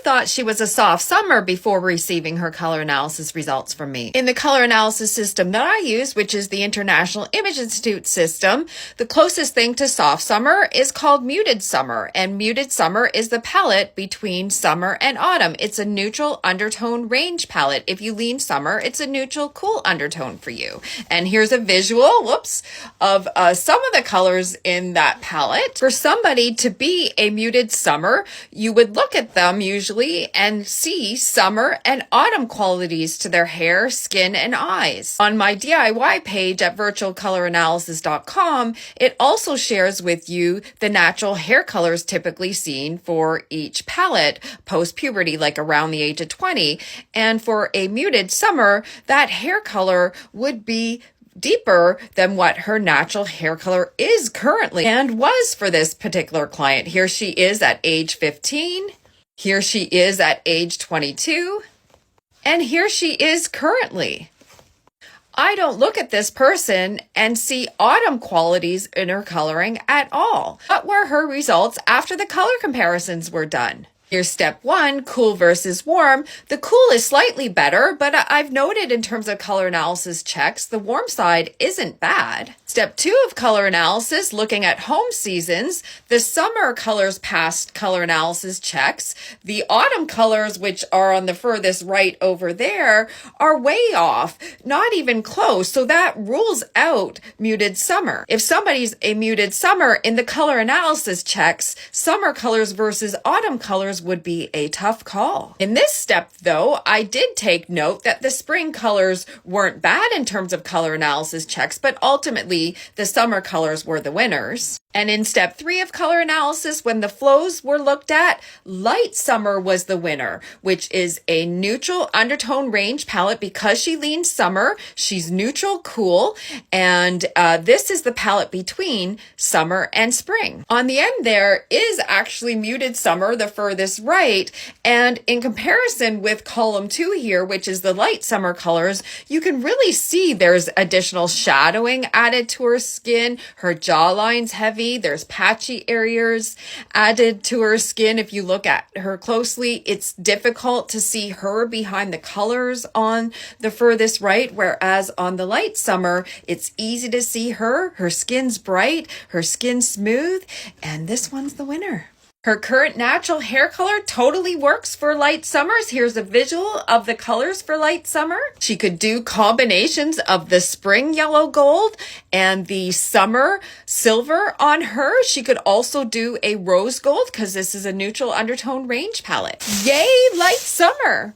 thought she was a soft summer before receiving her color analysis results from me. In the color analysis system that I use, which is the International Image Institute system, the closest thing to soft summer is called muted summer, and muted summer is the palette between summer and autumn. It's a neutral undertone range palette. If you lean summer, it's a neutral cool undertone for you. And here's a visual, of some of the colors in that palette. For somebody to be a muted summer, you would look at them usually and see summer and autumn qualities to their hair, skin, and eyes. On my DIY page at virtualcoloranalysis.com, it also shares with you the natural hair colors typically seen for each palette post-puberty, like around the age of 20. And for a muted summer, that hair color would be deeper than what her natural hair color is currently and was for this particular client. Here she is at age 15. Here she is at age 22. And here she is currently. I don't look at this person and see autumn qualities in her coloring at all. What were her results after the color comparisons were done? Here's step 1, cool versus warm. The cool is slightly better, but I've noted in terms of color analysis checks, the warm side isn't bad. Step 2 of color analysis, looking at home seasons, the summer colors passed color analysis checks. The autumn colors, which are on the furthest right over there, are way off, not even close. So that rules out muted summer. If somebody's a muted summer in the color analysis checks, summer colors versus autumn colors would be a tough call. In this step, though, I did take note that the spring colors weren't bad in terms of color analysis checks, but ultimately the summer colors were the winners. And in step 3 of color analysis, when the flows were looked at, light summer was the winner, which is a neutral undertone range palette. Because she leans summer, she's neutral cool, and this is the palette between summer and spring. On the end there is actually muted summer, the furthest right, and in comparison with column 2 here, which is the light summer colors, you can really see there's additional shadowing added to her skin. Her jawline's heavy. There's patchy areas added to her skin. If you look at her closely, it's difficult to see her behind the colors on the furthest right, whereas on the light summer, it's easy to see her. Her skin's bright, her skin's smooth, and this one's the winner. Her current natural hair color totally works for light summers. Here's a visual of the colors for light summer. She could do combinations of the spring yellow gold and the summer silver on her. She could also do a rose gold because this is a neutral undertone range palette. Yay, light summer!